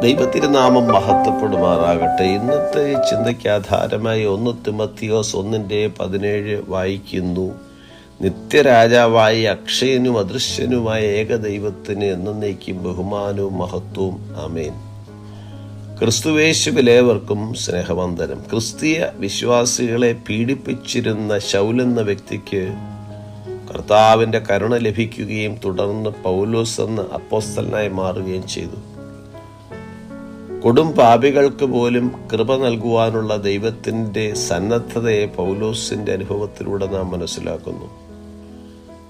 ദൈവത്തിരുനാമം മഹത്വപ്പെടുമാറാകട്ടെ. ഇന്നത്തെ ചിന്തയ്ക്ക് ആധാരമായി 1 തിമോത്തിയോസ് 1:17 വായിക്കുന്നു. നിത്യരാജാവായി അക്ഷയനും അദൃശ്യനുമായ ഏകദൈവത്തിന് എന്നേക്കും ബഹുമാനവും മഹത്വവും. ആമേൻ. ക്രിസ്തുവേശുവിലേവർക്കും സ്നേഹവന്ദനം. ക്രിസ്തീയ വിശ്വാസികളെ പീഡിപ്പിച്ചിരുന്ന ശൗലെന്ന വ്യക്തിക്ക് കർത്താവിൻ്റെ കരുണ ലഭിക്കുകയും തുടർന്ന് പൗലോസ് എന്ന അപ്പോസ്തലനായി മാറുകയും ചെയ്തു. കൊടും പാപികൾക്ക് പോലും കൃപ നൽകുവാനുള്ള ദൈവത്തിൻ്റെ സന്നദ്ധതയെ പൗലോസിൻ്റെ അനുഭവത്തിലൂടെ നാം മനസ്സിലാക്കുന്നു.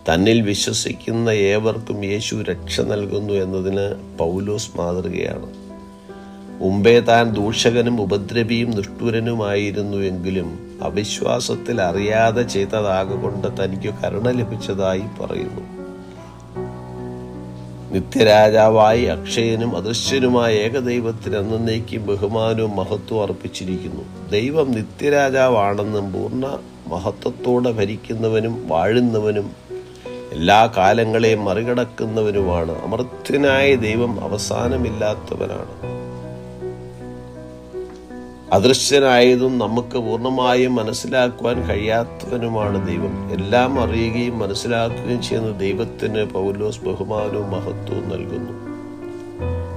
തന്നിൽ വിശ്വസിക്കുന്ന ഏവർക്കും യേശു രക്ഷ നൽകുന്നു എന്നതിന് പൗലോസ് മാതൃകയാണ്. മുമ്പേ താൻ ദൂഷകനും ഉപദ്രവിയും നിഷ്ഠുരനുമായിരുന്നു എങ്കിലും അവിശ്വാസത്തിൽ അറിയാതെ ചെയ്തതാകൊണ്ട് തനിക്ക് കരുണ ലഭിച്ചതായി പറയുന്നു. നിത്യരാജാവായി അക്ഷയനും അദൃശ്യനുമായ ഏകദൈവത്തിന് എന്നേക്കും ബഹുമാനവും മഹത്വവും അർപ്പിച്ചിരിക്കുന്നു. ദൈവം നിത്യരാജാവാണെന്നും പൂർണ്ണ മഹത്വത്തോടെ ഭരിക്കുന്നവനും വാഴുന്നവനും എല്ലാ കാലങ്ങളെയും മറികടക്കുന്നവനുമാണ്. അമർത്യനായ ദൈവം അവസാനമില്ലാത്തവനാണ്. അദൃശ്യനായതും നമുക്ക് പൂർണ്ണമായും മനസ്സിലാക്കുവാൻ കഴിയാത്തവനുമാണ് ദൈവം. എല്ലാം അറിയുകയും മനസ്സിലാക്കുകയും ചെയ്യുന്ന ദൈവത്തിന് പൗലോസ് ബഹുമാനവും മഹത്വവും നൽകുന്നു.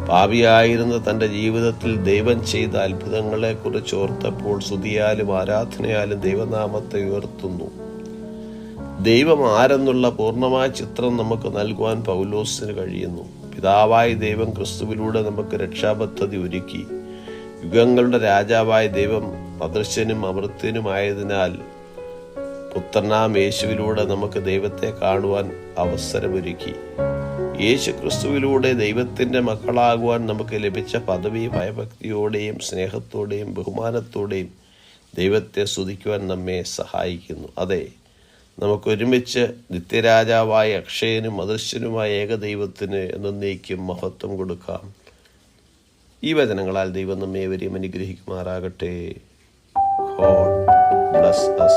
പാപിയായിരുന്ന തൻ്റെ ജീവിതത്തിൽ ദൈവം ചെയ്ത അത്ഭുതങ്ങളെക്കുറിച്ച് ഓർത്തപ്പോൾ സ്തുതിയാലും ആരാധനയാലും ദൈവനാമത്തെ ഉയർത്തുന്നു. ദൈവം ആരെന്നുള്ള പൂർണ്ണമായ ചിത്രം നമുക്ക് നൽകുവാൻ പൗലോസിന് കഴിയുന്നു. പിതാവായ ദൈവം ക്രിസ്തുവിലൂടെ നമുക്ക് രക്ഷാപദ്ധതി ഒരുക്കി. യുഗങ്ങളുടെ രാജാവായ ദൈവം അദൃശ്യനും അമർത്യനുമായതിനാൽ പുത്രനാം യേശുവിലൂടെ നമുക്ക് ദൈവത്തെ കാണുവാൻ അവസരമൊരുക്കി. യേശു ക്രിസ്തുവിലൂടെ ദൈവത്തിൻ്റെ മക്കളാകുവാൻ നമുക്ക് ലഭിച്ച പദവി ഭയഭക്തിയോടെയും സ്നേഹത്തോടെയും ബഹുമാനത്തോടെയും ദൈവത്തെ സ്തുതിക്കുവാൻ നമ്മെ സഹായിക്കുന്നു. അതെ, നമുക്കൊരുമിച്ച് നിത്യരാജാവായ അക്ഷയനും അദൃശ്യനുമായ ഏകദൈവത്തിന് എന്നേക്കും മഹത്വം കൊടുക്കാം. ഈ വചനങ്ങളാൽ ദൈവം നമ്മെ ഏവരെയും അനുഗ്രഹിക്കുമാറാകട്ടെ. God bless us.